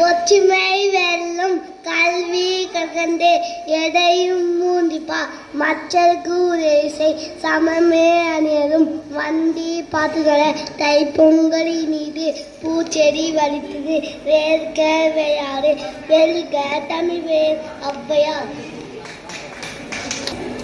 ஒற்றுமை வெல்லும் கல்வி ககந்தே எதையும் மூந்திப்பா மற்றற்கு உதவி செய் சமமே அணியதும் வண்டி பாத்துகள தைப்பொங்கலி நீது பூச்செடி வலித்தது வேர்க்க விளையாடு வெல்க தமிழ் வேல் ஔவையார்.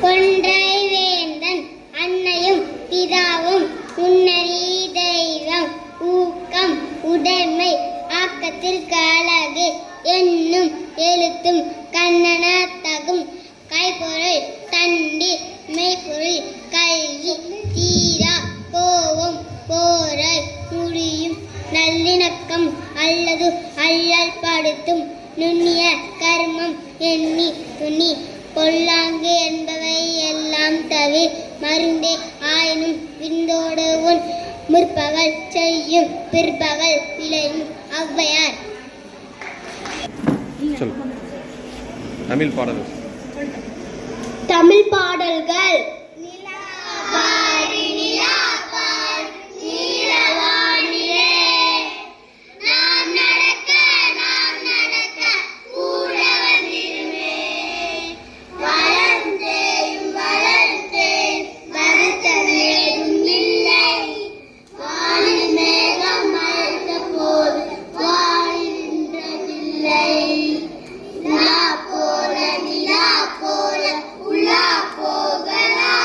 கொன்றை வேந்தன் அன்னையும் பிதாவும் முன்னறி தெய்வம் ஊக்கம் உடைமை ஆக்கத்தில் கழகு என்னும் எழுத்தும் கண்ணன தகும் கைப்பொருள் தண்டி மெய்ப்பொருள் கல்வி தீரா கோவம் போராய் முடியும் நல்லிணக்கம் அல்லது அல்லல் படுத்தும் நுண்ணிய கர்மம் எண்ணி துணி பொல்லாங்கு என்பவை எல்லாம் தவிர மருந்தே ஆயினும் விந்தோடு உன் முற்பகல் செய்யும் பிற்பகல் விளையும் ஔவையார். தமிழ் பாடல்கள் தமிழ் பாடல்கள் போல உலா போகலாம்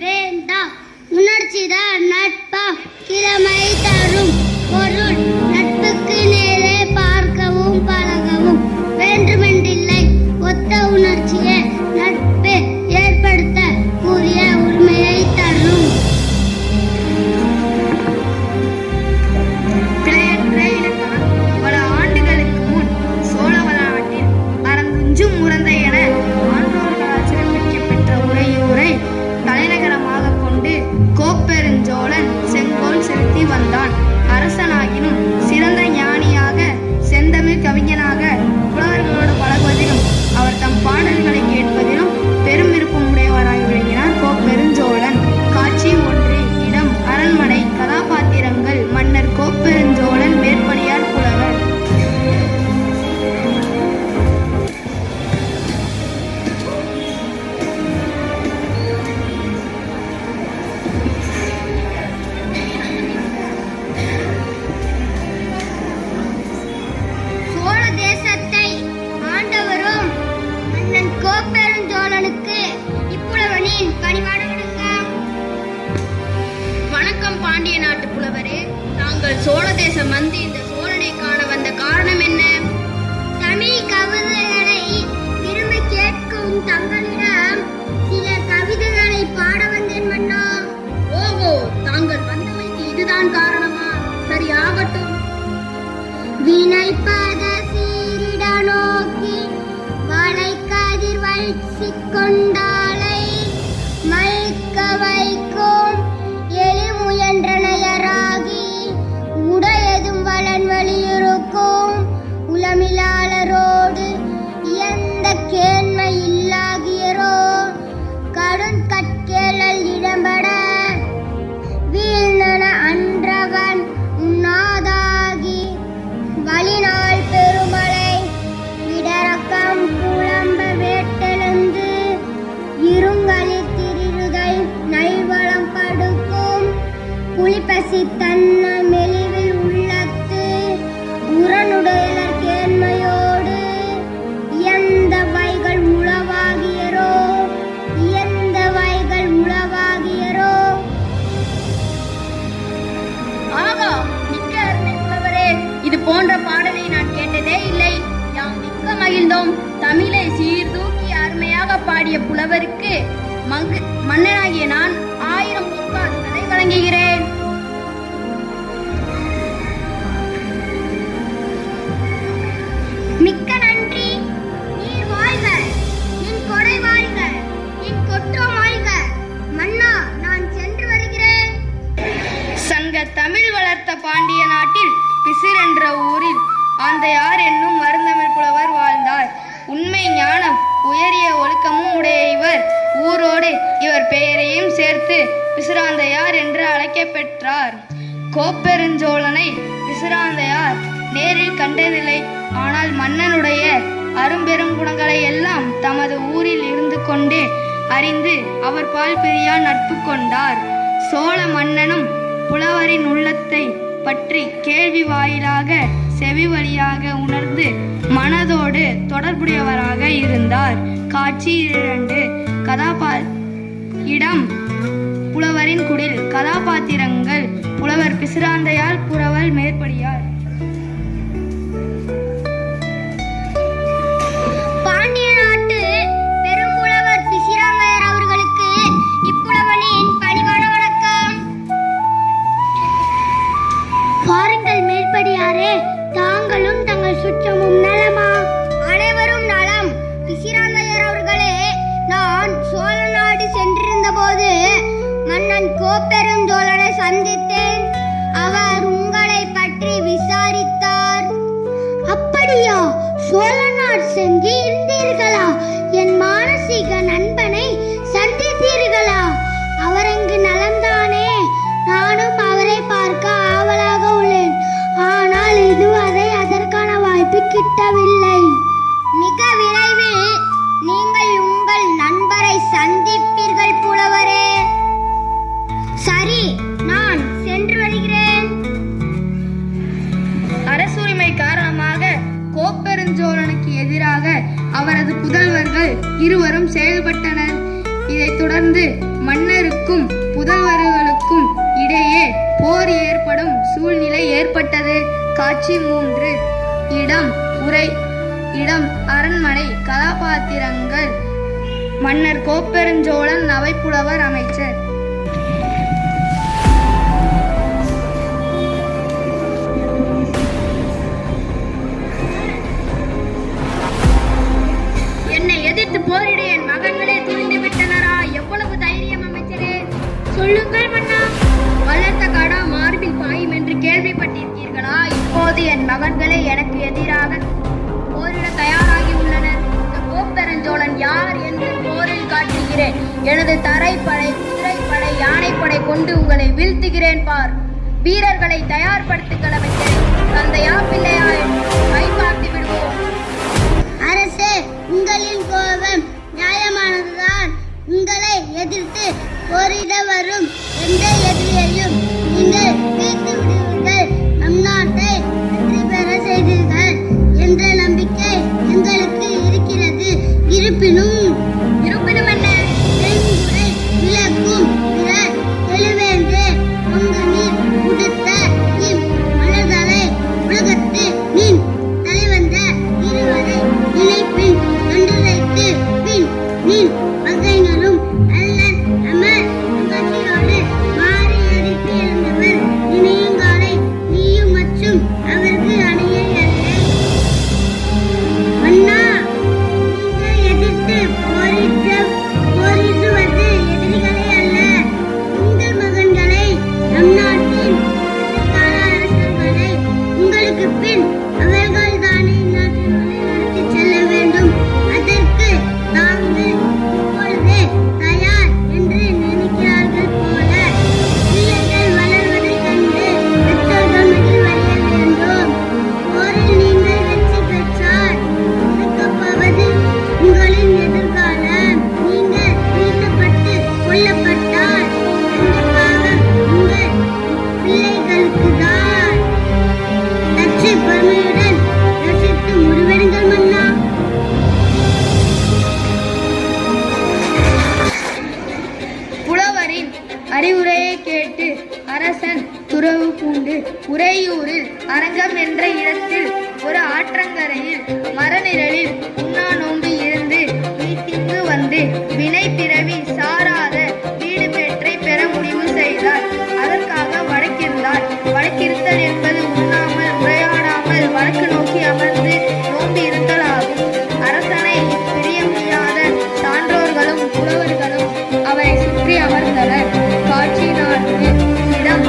வேண்டா உணர்ச்சிதான் நட்பா கிழமை தரும் பொருள் நட்புக்கு நேரே பார்க்கவும் பழகவும் வேண்டுமென்றில்லை ஒத்த உணர்ச்சியே நட்பு ஏற்படுத்த கூறிய உரிமையை தரும். பிழையற்ற இலக்கணம். பல ஆண்டுகளுக்கு முன் சோழவள நாட்டில் அறந்துஞ்சும் முரந்தை என ஆன்றோர்களால் சிறப்பிக்கப்பெற்ற உறையூரை தலைநகரமாக கொண்டு கோப்பெருஞ்சோழன் செங்கோல் செலுத்தி வந்தான். அரசனாகினும் சிறந்த ஞானியாக செந்தமிழ் கவிஞனாக புலவர்களோடு பழகுவதிலும் அவர் தம் பாடல்களை கேட்பதிலும் பெரும் விருப்பம் உடையவராய் விளங்கினார் கோப்பெருஞ்சோழன். காட்சி 1. இடம் அரண்மனை. கதாபாத்திரங்கள் மன்னர் கோப்பெருஞ்சோழன், மேற்படியார் புலவர். சோழ தேசத்தை ஆண்டவரும் மன்னன் கோப்பெருஞ்சோழனுக்கு இப்புலவனின் பணிவான வணக்கம். வணக்கம் பாண்டிய நாட்டு புலவரே. தாங்கள் சோழ தேசம் வந்து இந்த சோழனை காண வந்த காரணம் என்ன? தமிழ் கவிதைகளை விரும்பி கேட்கும் தங்களிடம் சில கவிதைகளை பாட வந்தேன் மன்னா. ஓஹோ, தாங்கள் வந்தமைக்கு இதுதான் காரணமா? சரி, ஆகட்டும். வினைப்பத சீரிட நோக்கி வளைக்கதிர் வள்சிக் கொண்டாலை மல்க வைக்கும் எளி முயன்றனையராகி உடையதும் வளன் வலியுறுக்கும் உளமிலாளரோடு எந்த கேண்மை இல்லாகியரோ கடுங்கட்கேளல் இடம்பட வீழ்ந்தன அன்றவன் உண்ணாதாகி வழிநாள் பெருமலை இடரக்கம் புலம்ப வேட்டெழுந்து இருங்களி திரிருதை நல்வளம் படுக்கும் புலிப்பசி தன்ன மெலிவில் உள்ளத்து உரனுடையலர் கேண்மையோடு எந்த வைகள் உளவாகியரோ எந்த வைகள் உளவாகியரோ. ஆகா, மிக்க அருமை புலவரே. இது போன்ற பாடலை நான் கேட்டதே இல்லை. யாம் மிக்க மகிழ்ந்தோம். தமிழை சீர்தூக்கி அருமையாக பாடிய புலவருக்கு மன்னனாகிய நான் 1000 பொற்காசுகளை வழங்குகிறேன். மிக்க நன்றி. நீர் வாழ்க, நின் கொடை வாழ்க, நின் கொற்றம் வாழ்க. மன்னா, நான் சென்று வருகிறேன். சங்க தமிழ் வளர்த்த பாண்டிய நாட்டில் பிசிர் என்ற ஊரில் ஆந்தையார் என்னும் மருந்தமிழ் புலவர் வாழ்ந்தார். உண்மை ஞானம் உயரிய ஒழுக்கமும் உடைய இவர் ஊரோடு இவர் பெயரையும் சேர்த்து பிசிராந்தையார் என்று அழைக்கப் பெற்றார். கோப்பெருஞ்சோழனை பிசிராந்தையார் நேரில் கண்டதில்லை. ஆனால் மன்னனுடைய அரும்பெரும் குணங்களை எல்லாம் தமது ஊரில் இருந்து கொண்டே அறிந்து அவர் பால் பிரியா நட்பு கொண்டார். சோழ மன்னனும் புலவரின் உள்ளத்தை பற்றி கேள்வி வாயிலாக செவி வழியாக உணர்ந்து மனதோடு தொடர்புடையவராக இருந்தார். காட்சி 2. இடம் புலவரின் குடில். கதாபாத்திரங்கள் புலவர் பிசிராந்தையார், புலவர் மேற்படியார். பாண்டிய நாட்டு பெரும்புலவர் பிசிராந்தையார் அவர்களுக்கு இப்புலவனின் பணிவான வணக்கம். பாருங்கள் மேற்படியாரே, தாங்களும் தங்கள் சுற்றமும் நலமா? அனைவரும் நலம். பிசிராந்தையார் அவர்களே, நான் சோழ நாடு சென்றிருந்த போது மன்னன் கோப்பெருஞ்சோழனை சந்தித்தேன். அவர் உங்களை பற்றி விசாரித்தார். அப்படியா? சோழ நாடு சென்று இருந்தீர்களா? என் மானசீக நண்பனை சந்தித்தீர்களா? அவர் அங்கு நலம்தானே? நானும் அவரை பார்க்க ஆவலாக உள்ளேன். ஆனால் இதுவரை அதற்கான வாய்ப்பு கிட்டவில்லை. மிக விரைவில் நீங்கள் உங்கள் நண்பரை சந்திப்பீர்கள் புலவரே. சரி, நான் சென்று வருகிறேன். அரசுரிமை காரணமாக கோப்பெருஞ்சோழனுக்கு எதிராக அவரது புதல்வர்கள் இருவரும் செயல்பட்டனர். இதைத் தொடர்ந்து மன்னருக்கு புதல்வர்களுக்கும் இடையே போர் ஏற்படும் சூழ்நிலை ஏற்பட்டது. காட்சி 3. இடம் அரண்மனை. கதாபாத்திரங்கள் மன்னர் கோப்பெருஞ்சோழன், நவைப்புலவர், அமைச்சர். என்னை எதிர்த்து போரிட என் மகன்களே துணிந்து விட்டனரா? எவ்வளவு தைரியம் அமைச்சரே, சொல்லுங்கள் மன்னா. வளர்த்த கடா மார்பில் பாயும் என்று கேள்விப்பட்டிருக்கீர்களா? இப்போது என் மகன்களே எனக்கு எதிராக போரிட தயாராகி உள்ளனர். இந்த கோப்பெருஞ்சோழன் யார் என்று போரில் காட்டுகிறேன். எனது தரைப்படை, குதிரைப்படை, யானைப்படை கொண்டு உங்களை வீழ்த்துகிறேன் பார். வீரர்களை தயார்படுத்துங்கள் அமைச்சரே. தந்தையா பிள்ளையா கை பார்த்து விடுவோம். அரசே, உங்களின் கோபம் நியாயமானதுதான். உங்களை எதிர்த்து போரிட வரும் எந்த எதிரியையும் நீங்கள் வீழ்த்து விடுவீர்கள். நம் நாட்டை வெற்றி பெற செய்தீர்கள் என்ற நம்பிக்கை எங்களுக்கு இருக்கிறது. இருப்பினும் என்ன? செய்முறை விளக்கும் பிறர் எழுவேந்து பொங்கு நீர் உடுத்த இம் மலர்தலை உலகத்து நின் தலைவந்த இருவரை நினைப்பின் கண்டுரைத்து பின் நின் வகைகளும் அல்லன் அமர் அங்கத்தியோடு மாறி அடித்து இருந்தவர் இணையங்காலை நீயும் மற்றும் அவருக்கு அணையை அல்ல. மன்னா, நீங்கள் எதிர்த்து போரிடுவது எதிரிகளை அல்ல, உங்கள் மகன்களை, நம் நாட்டின் எதிர்கால அரசர்களை. உங்களுக்கு பின் அவர்கள் தானே நாட்டில் வழிநடத்தி செல்ல வேண்டும். அதற்கு தாங்கள் இப்பொழுது தயார் என்று நினைக்கிறார்கள் போல. பிள்ளைகள் வளர்வதைக் கண்டு பெற்றோர்கள் மகிழ்வடைய வேண்டும். போரில் நீங்கள் வெற்றி பெற்றால் இருக்கப்போவது உங்களின் எதிர்காலம். நீங்கள் வீழ்த்தப்பட்டு கொல்லப்பட்டால் கண்டிப்பாக உங்கள் பிள்ளைகளுக்குதான். சற்று பொறுமையுடன் யோசித்து முடிவெடுங்கள் மன்னா. புலவரின் அறிவுரையை கேட்டு அரசன் துறவு பூண்டு உறையூரில் அரங்கம் என்ற இடத்தில் ஒரு ஆற்றங்கரையில் மரநிழலில் உண்ணா நோன்பு இருந்து வீட்டிற்கு வந்து வினை பிறவி சாராத வீடு பெற்றை பெற முடிவு செய்தார். அதற்காக வழக்கிருந்தார். வழக்கிருத்தல் என்பது உண்ணாமல் உரையாடாமல் வழக்கு நோக்கி அமர்ந்து நோன்பு இருத்தல் ஆகும். அரசனை பிரியமில்லாத சான்றோர்களும் புலவர்களும் அவரை சுற்றி அமர்ந்தனர். காட்சி 4. இடம்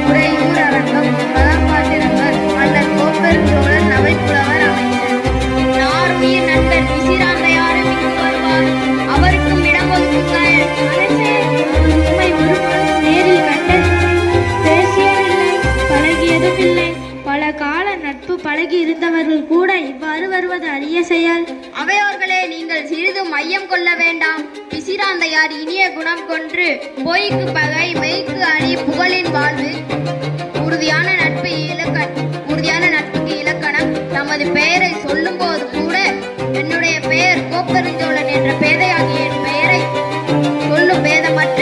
உறையூர் அரங்கம். கதாபாத்திரங்கள் மன்னர் கோப்பெருஞ்சோழன், நவைப்புலவர், அமைச்சர். நாருயிர் நண்பர் பிசிராந்தையாரும் இங்கு வருவார். அவருக்கும் இடம் ஒதுக்குங்கள். அரசே, உம்மை ஒருபொழுதும் நேரில் கண்டு பேசியதில்லை, பழகியதும் இல்லை. பல கால நட்பு பழகி இருந்தவர்கள் கூட இவ்வாறு வருவது அரிய செயல். அவையோர்களே, நீங்கள் சிறிது மையம் கொள்ள வேண்டாம். பிசிராந்தையார் இனிய குணம் கொன்று பொய்க்கு பகை, மெய்க்கு அணி, புகழின் வாழ்வு. உறுதியான நட்புக்கு இலக்கணம். தமது பெயரை சொல்லும் போது கூட என்னுடைய பெயர் கோப்பெருஞ்சோழன் என்ற பேதையாகிய என் பெயரை சொல்லும் பேதமற்ற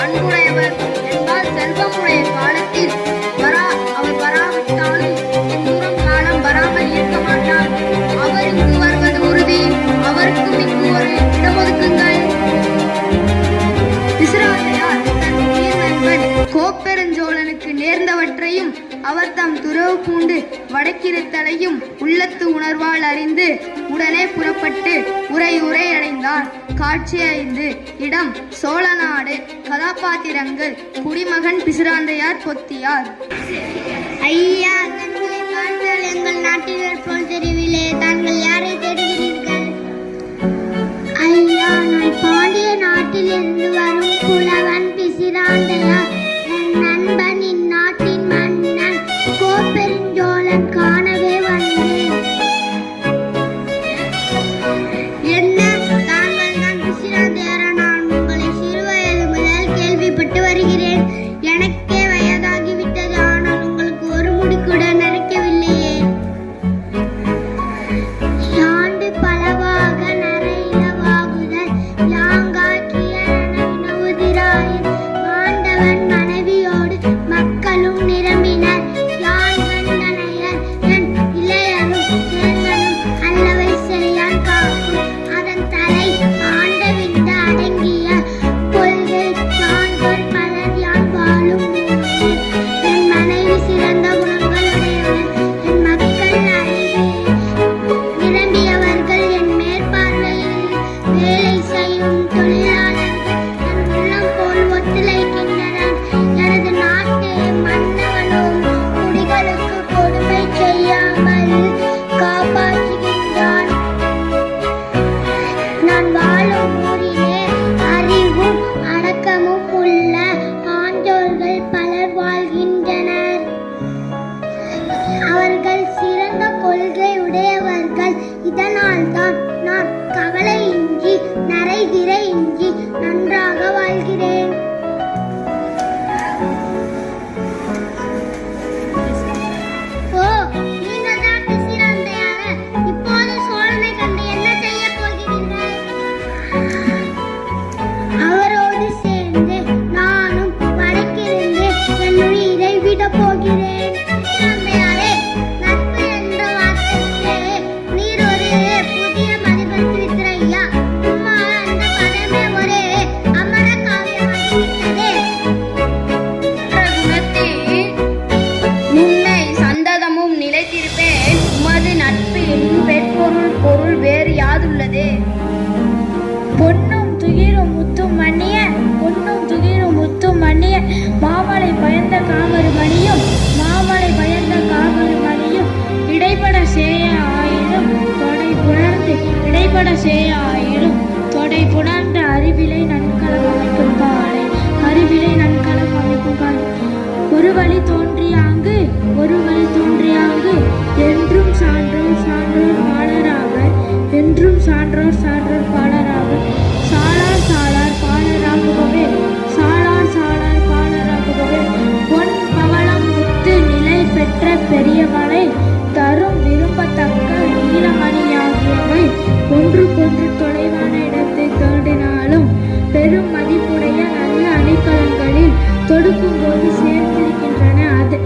அன்புடையவர் என்பால் செல்வமுடைய காலத்தில் அவர் வராவிட்டாலும் தூரம் காலம் வராமல் இருக்க மாட்டார். அவர் இங்கு வருவது உறுதி. அவருக்கும் இங்கு ஒரு இடம் ஒதுக்குங்கள். பிசிராந்தையார் தன் உயிர் நண்பன் கோப்பெருஞ்சோழனுக்கு நேர்ந்தவற்றையும் அவர் தம் துறவு பூண்டு வடக்கிருத்தலையும் உள்ளத்து உணர்வால் அறிந்து உடனே புறப்பட்டு உறையூரை அடைந்தார். காட்சி 5. இடம் சோழநாடு. கதாபாத்திரங்கள் குடிமகன் பிசிராந்தையார், பொத்தியார். ஐயா, தங்களை பார்த்தால் எங்கள் நாட்டினர் போல் தெரியவில்லை. தாங்கள் யாரை தேடுகிறீர்கள்? ஐயா, நான் பாண்டிய நாட்டிலிருந்து வரும் புலவன் பிசிராந்தையார். என் நண்பன் இந்நாட்டின் மன்னன் கோப்பெருஞ்சோழன் காணவே வந்தேன். என்ன, தாங்கள் தான் பிசிராந்தையாரா? நான் உங்களை சிறுவயது முதல் கேள்விப்பட்டு வருகிறேன். எனக்கே வயதாகிவிட்டது, ஆனால் உங்களுக்கு ஒரு முடி கூட நரைக்கவில்லையே. யாண்டு பலவாக நரையிலவாகுதல் யாங்காற்றிய நவினவுதிராயின் மாண்டவ காமருமணியும் மாமலை பயந்த காமருமணியும் இடைப்பட சேய ஆயினும் தொடை புணர்ந்து இடைப்பட சேய ஆயினும் தொடை புணர்ந்த அறிவிலை நன்கலம் அமைக்கும் காலை அறிவிலை நன்கலம் அமைக்கும் காலை ஒரு வழி தோன்றியாங்கு என்றும் சான்றோர் சான்றோர் பாடராவர் என்றும் சான்றோர் சான்றோர் பாடராவர் சாளார் சாளார் பாடராகுபவே சாளார் சாளார் பாடராகுபவே பொன் பவளம் முத்து நிலை பெற்ற பெரியவளை தரும் விரும்பத்தக்க நீலமணியாகியவை ஒன்றுக்கொன்று தொலைவான இடத்தில் தோன்றினாலும் பெரும் மதிப்புடைய நல்ல அணிகலன்களில் தொடுக்கும் போது சேர்ந்திருக்கின்றன. அது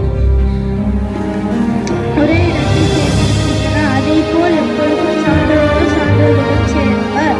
ஒரே இடத்தில் சேர்ந்திருக்கின்றன. அதை போல் எப்பொழுதும் சான்றோடு சான்றோருடன் சேர்ப்பர்.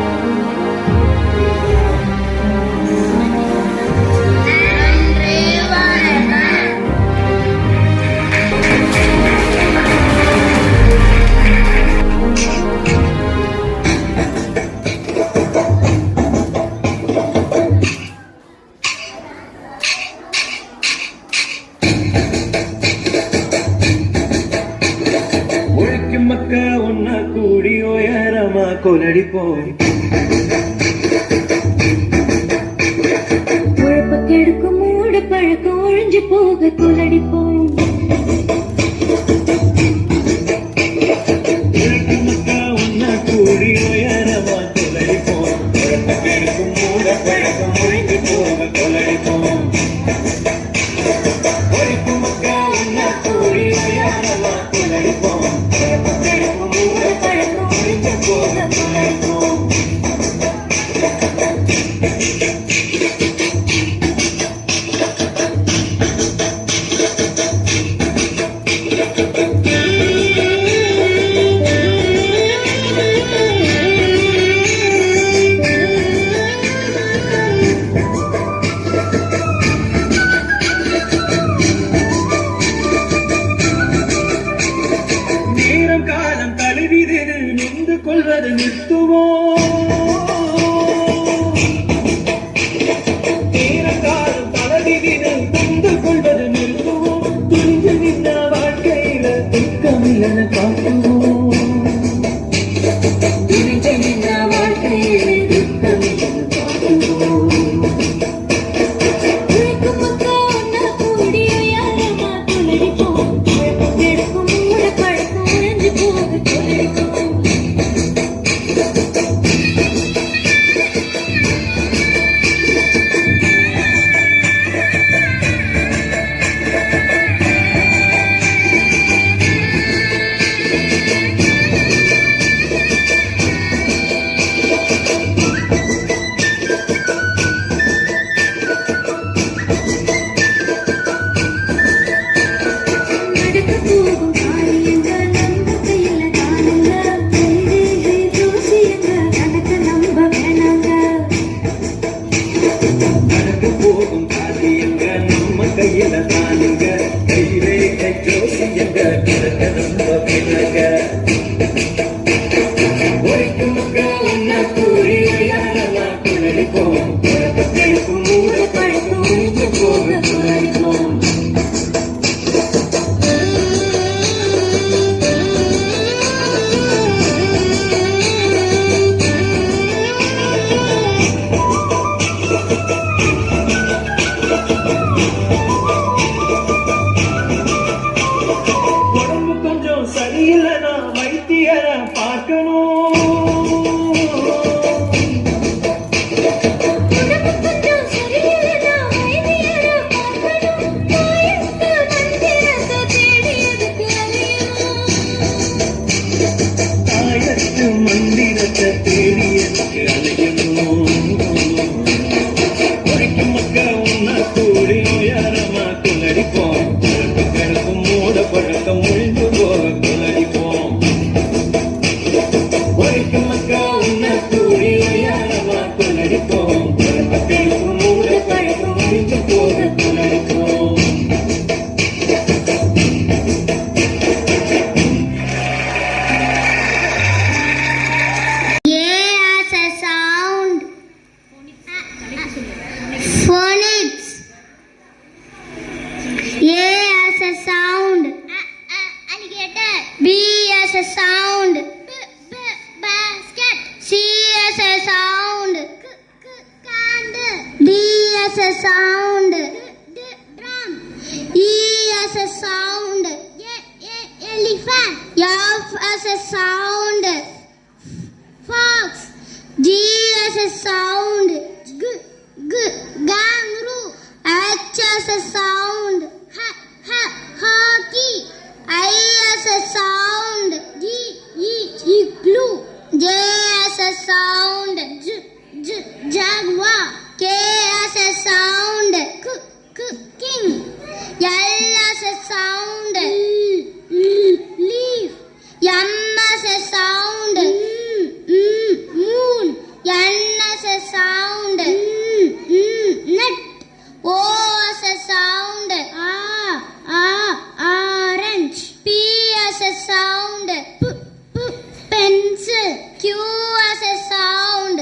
மக்க ஒன்னா கூடி உயரமா கொலடிப்போம் உழப்ப கெடுக்கும் மூட பழக்கம் ஒழிஞ்சு போக கொலடிப்போம் மக்க ஒன்னா கூடி உயரமா கொலடிப்போம் உழப்ப கெடுக்கும் மூட பழக்கம் ஒழிஞ்சு போக கொலடிப்போம் உழைப்பு மக்க ஒன்னா கூடி உயரமா கொலடிப்போம் கொள்வது நிறுத்துவோம் நேரங்காலம் தளவிதினை கொண்டு கொள்வது நிறுத்துவோம் துணிந்து நின்ற வாழ்க்கையில துக்கமில்லன காட்டுவோம் துணிந்து நின்ற வாழ்க்கையில துக்கமில்லன காட்டுவோம் போகும் காரியங்க நம்ம கையில தானுங்க கையிலே கை ஜோசியங்க கிடக்க நம்ம பிறக உழைக்கும் மக்கள் ஒன்னா கூறி யாரமா குழலிப்போம் உழைப்பும் மூட பழக்கம் போக குழலிப்போம் சரியில்லைனா வைத்தியர பார்க்கணும் a sound. Elephant. F as a sound. Fox. G as a sound. Kangaroo. H as a sound. Hockey. I as a sound. Igloo. J as a sound. Jaguar. K as a sound. King. L as a sound. Leaf. M as a sound. Moon. N as a sound. Nut. O as a sound. Orange. P as a sound. Pencil. Q as a sound.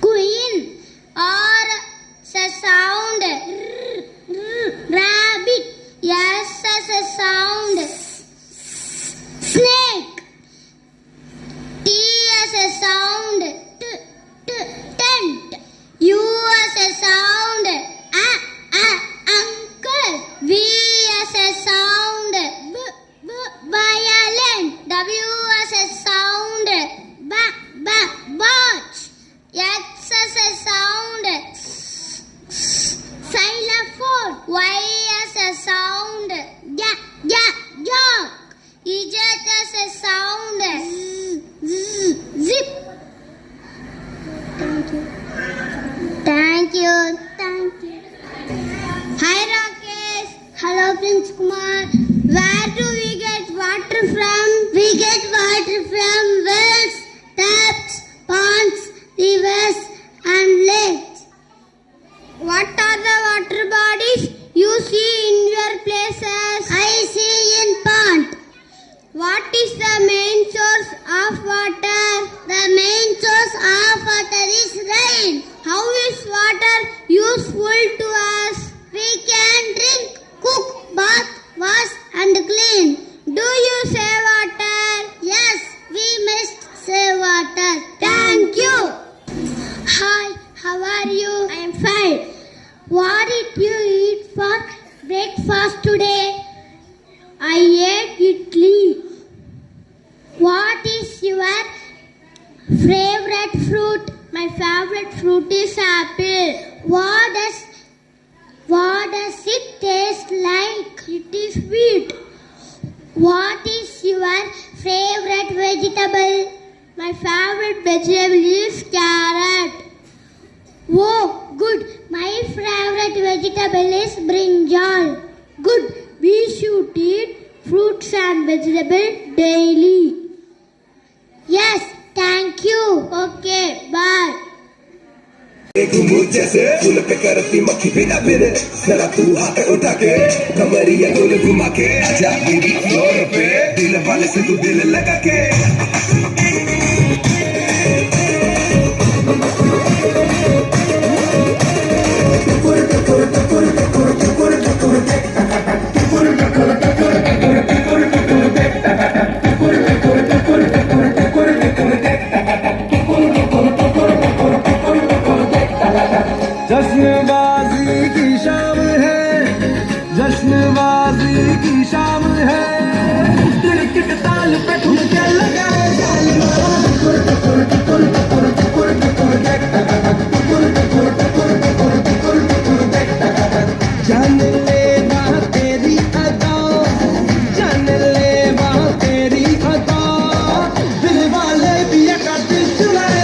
Queen. R as a sound. Rabbit. S as a sound. Snake. T as a sound. Tent. U as a sound. Uncle. V as a sound. Violin. W as a sound. Watch. X as a sound. Xylophone. Y as a sound. Jog. Z as a sound. Zip. Thank you. Hi Rakesh. Hello Prince Kumar. Where do we get water from? We get water from wells, taps, ponds, rivers and lakes. What are the water bodies you see in your places? I see in pond. What is the main source of water? The main source of water is rain. How is water useful to us? We can drink, cook, bath, wash and clean. Do you save water? Yes, we must save water. Thank you. Hi, how are you? I am fine. What did you eat for breakfast today? I ate idli. What is your favorite fruit? My favorite fruit is apple. What does it taste like? It is sweet. What is your favorite vegetable? My favorite vegetable is carrot. Oh, good. My favorite vegetable is brinjal. Good. We should eat fruits and vegetables daily. Yes, thank you. Okay, bye. एक मुझ जैसे फूल पे करती मक्खी बिना फिरे जरा तू हाथ उठा के कमरिया गोल घुमा के आजा मेरी फ्लोर पे दिल वाले से तू दिल लगा के जश्नबाजी की शाम है, जश्नबाजी की शाम है, क्रिकेट ताल पे ठुमके लगाए जान ले वहाँ तेरी अदा, जान ले वहाँ तेरी अदा, दिल वाले भी का दिल चुराए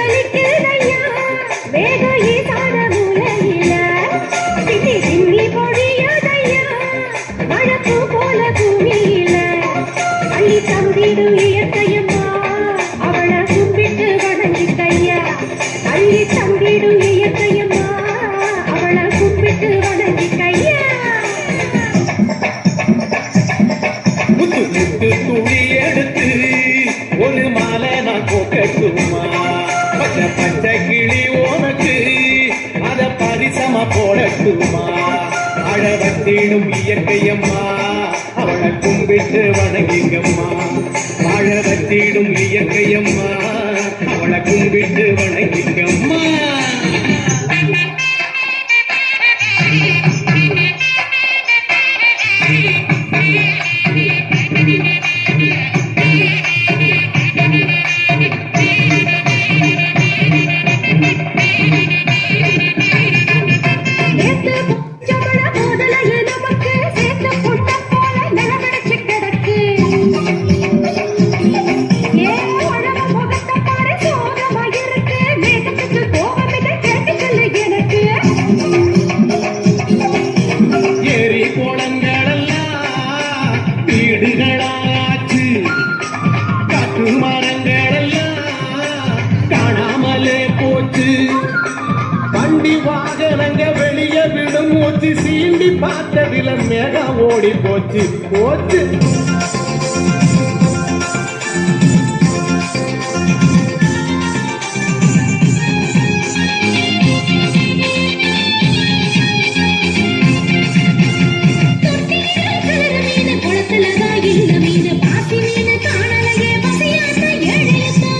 ஜொலிக்குதையா வேகம் ஈசான மூலையில சின்னி சின்னி பொழியுதையா மழப்பு போல பூமியில அள்ளி தந்திடும் இயற்கையம்மா அவளை கும்பிட்டு வணங்கிக்கையா அள்ளி தந்திடும் இயற்கையம்மா அவளை கும்பிட்டு வணங்கிக்கையா முத்து முத்து துணி எடுத்து ஒரு மாலை நான் போக்கட்டுமா பச்சை பச்சை கிளி உனக்கு அத பரிசமா போடட்டுமா அழ வந்திடும் இயற்கையம்மா அவளை கும்பிட்டு வணங்கிங்கம்மா வாழ வந்திடும் இயற்கையம்மா அவளை கும்பிட்டு வணங்கிங்கம்மா நேத்து புஞ்சமழ போதலையே நமக்கு சேர்த்து புட்ட போல நிலவடிச்சு கிடக்கு ஏன் உழவ முகத்தை பாரு சோகமா இருக்கு மேகத்துக்கு கோபம் இதை கேட்டு சொல்லு எனக்கு ஏரி குளங்களெல்லாம் வீடுகளாச்சு காட்டு மரங்களெல்லாம் காணாமலே போச்சு வண்டி வாகனங்க வெளியே விடும் மூச்சு சீண்டி பார்த்ததில மேகம் ஓடி போச்சு போச்சு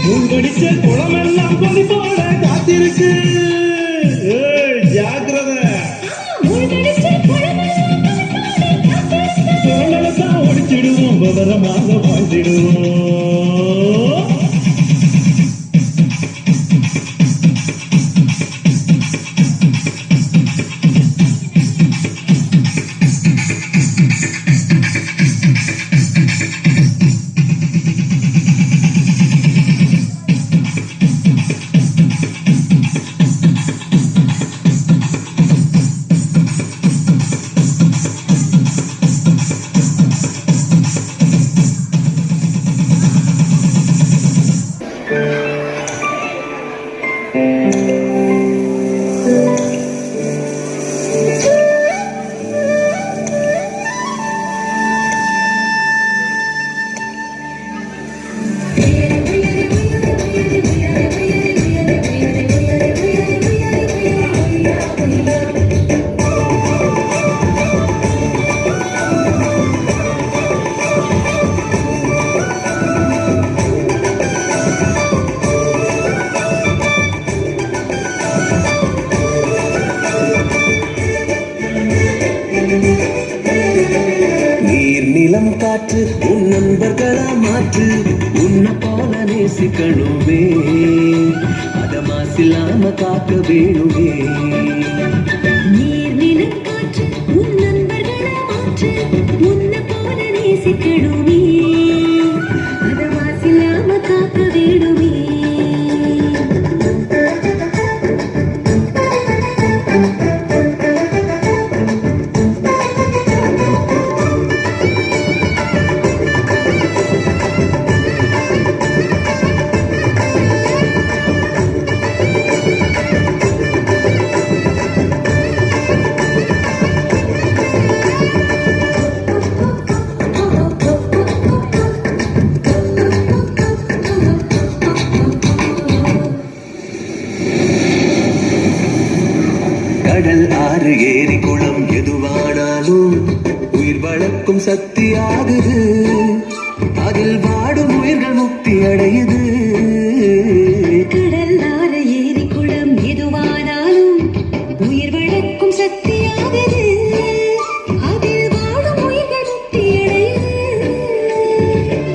உள்கடிச்ச குளமெல்லாம் கொதி போல காத்திருக்கு ஜாக்கிரதை குரலத்தான் ஒடிச்சிடுவோம் பதரமாக வாழ்ந்திடுவோம் நீர் நிலம் காற்று உன் நண்பர்களா மாற்று உன்னை போல நேசிக்கணுமே அத மாசில்லாம காக்க வேணுமே நீர் நிலம் காற்று உன் நண்பர்களா மாற்று உன்னை போல நேசிக்கணுமே அத மாசில்லாம காக்க வேணுமே கடல் ஆறு ஏரி குளம் எதுவானாலும் உயிர் வளர்க்கும் சக்தி ஆகுது அதில் வாடும் உயிர்கள் முக்தி அடையுது கடல் ஆறு ஏரி குளம் எதுவானாலும் உயிர் வளர்க்கும் சக்தியாகுது அதில் வாழும் உயிர்கள் முக்தி அடையுது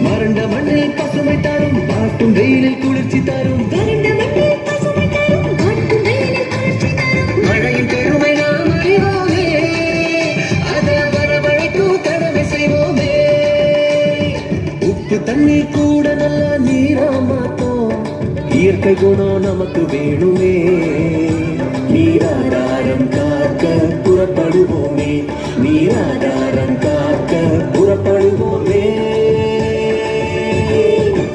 வறண்ட மண்ணில் பசுமை தரும் காட்டும் வெயிலில் குளிர்ச்சி தரும் வறண்ட மண்ணில் பசுமை தரும் காட்டும் வெயிலில் குளிர்ச்சி தரும் மழையின் பெருமை நாம் அறிவோமே அதை வரவழைக்கும் கடமை செய்வோமே உப்பு தண்ணீர் கூட நல்ல நீரா மாத்தோம் இயற்கை குணம் நமக்கு வேணுமே நீராதாரம் காக்க புறப்படுவோமே நீராதாரம் காக்க புறப்படுவோமே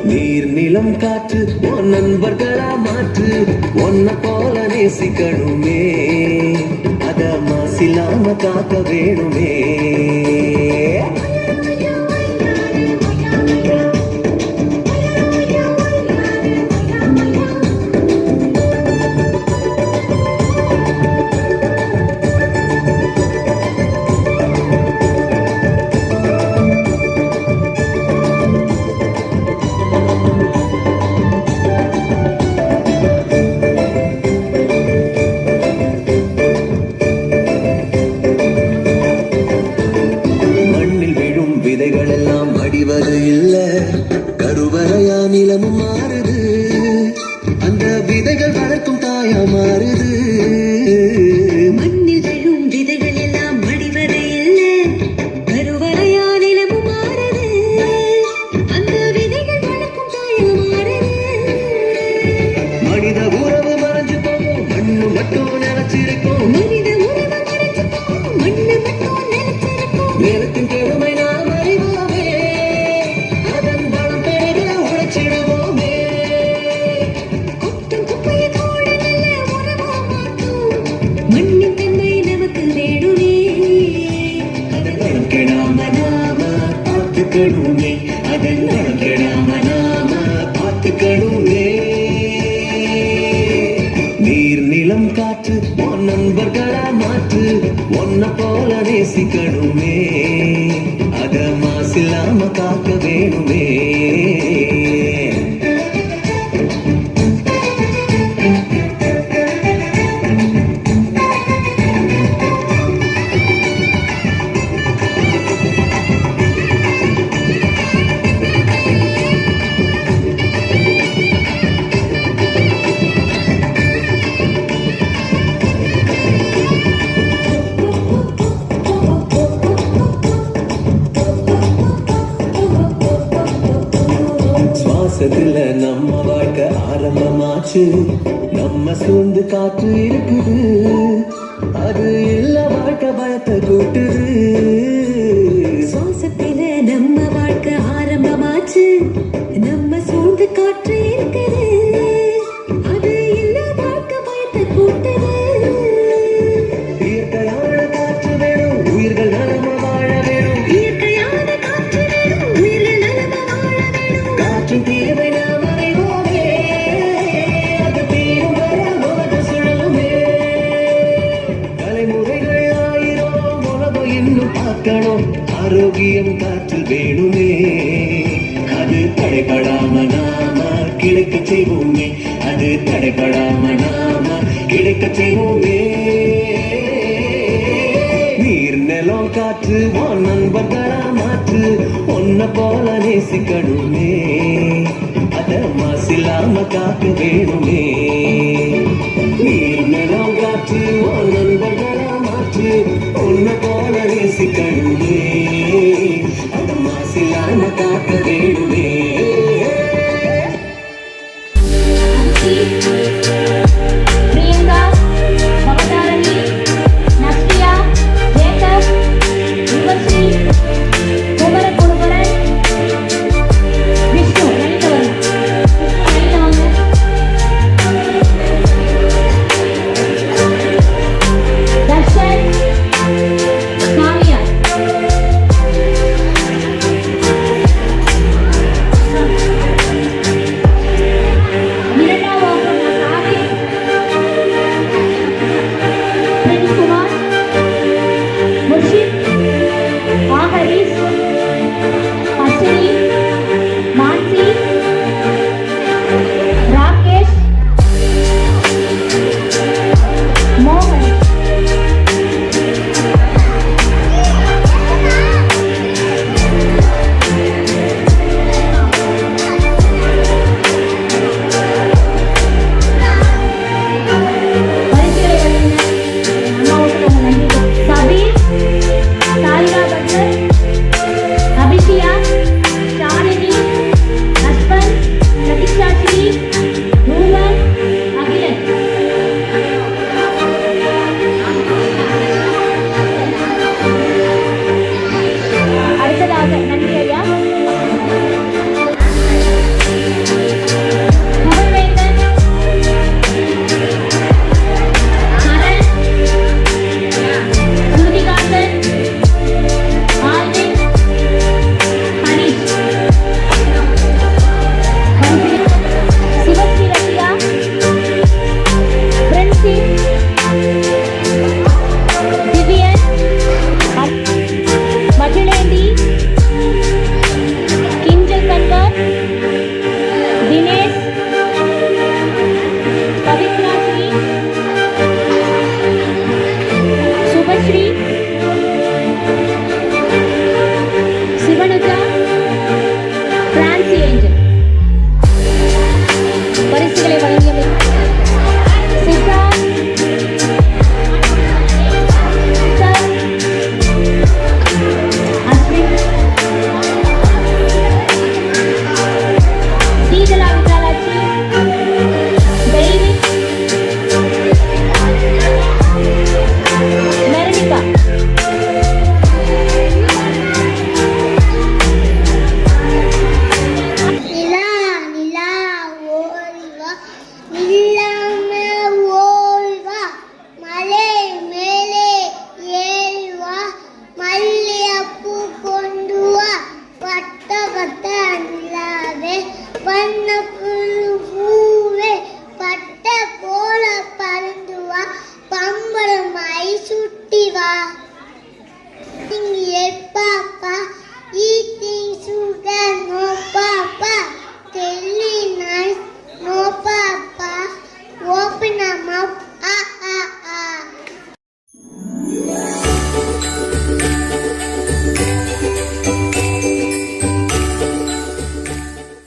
நீர் நிலம் காற்று உன் நண்பர்களா மாற்று ஒன்ன போல நேசிக்கணுமே அத மாசில்லாம காக்க வேணுமே அடிவது இல்ல கருவறையா நிலமும் மாறுது அந்த விதைகள் வளர்க்கும் தாயா மாறுது மண்ணில் விழும் விதைகள் எல்லாம் மடிவது இல்ல கருவறையா நிலமும் மாறுது அந்த விதைகள் வளர்க்கும் தாயா மாறுது மனித உறவு மறைஞ்சு போகும் மண்ணு மட்டும் நினைச்சிருக்கும் மனித உறவு மறைஞ்சு போகும் மண்ணு மட்டும் நினைச்சிருக்கும் நேரத்தின் பெருமை நாம் அறிவோமே அதன் பலம் பெருக உழைச்சிடுவோமே கொட்டும் குப்பையை கூட நல்ல உறவா மாற்றும் மண்ணின் தன்மை நமக்கு வேணுமே அதன் வளம் கெடாம நாம பார்த்துக்கணுமே அதன் வளம் கெடாம நாம பார்த்துக்கணுமே நீர் நிலம் காற்று உன் நண்பர்களா மாற்று ஒன்ன போல நேசிக்கணுமே அத மாசில்லாம காக்க வேணுமே சுவாசத்துல நம்ம வாழ்க்கை ஆரம்பமாச்சு நம்ம சூழ்ந்து காற்று இருக்குது அது எல்லா வாழ்க்கை பயத்தை கூட்டுது சுவாசத்தில நம்ம வாழ்க்கை ஆரம்பமாச்சு நம்ம சூழ்ந்து காற்று இருக்குது அது எல்லா வாழ்க்கை பயத்தை கூட்டுது இயற்கையான காற்று வேணும் உயிர்கள் நலமா வாழ வேணும் இயற்கையான காற்று வேணும் உயிர்கள் நலமா வாழ வேணும் காற்றின் தீர்வை நாம் அறிவோமே அது தீரும் வர உலக சுழலுமே தலைமுறைகள் ஆயிரம் உலகம் இன்னும் பார்க்கணும் ஆரோக்கியம் காற்று வேணுமே அது தடைபடாம நாம கிடைக்க செய்வோமே அது தடைபடாம நாம கிடைக்க செய்வோமே நீர் நிலம் காற்று உன் நண்பர்களா மாற்று ஒன்ன போல நேசிக்கணுமே அத மாசில்லாம காக்க வேணுமே நீர் நிலம் காற்று உன் நண்பர்களா மாற்று ஒன்ன போல நேசிக்கணுமே அத மாசில்லாம காக்க வேணுமே பிரியங்கா, பக்தாரணி, நஸ்ரியா, ஜேக்கப், யுவஸ்ரீ, குமரகுருபரன், விஷ்ணு நடித்தவர்கள். விஷ்ணு நடித்தவங்க. தர்ஷன், காவியா. இரண்டாம் வகுப்பு காவியா. இல்ல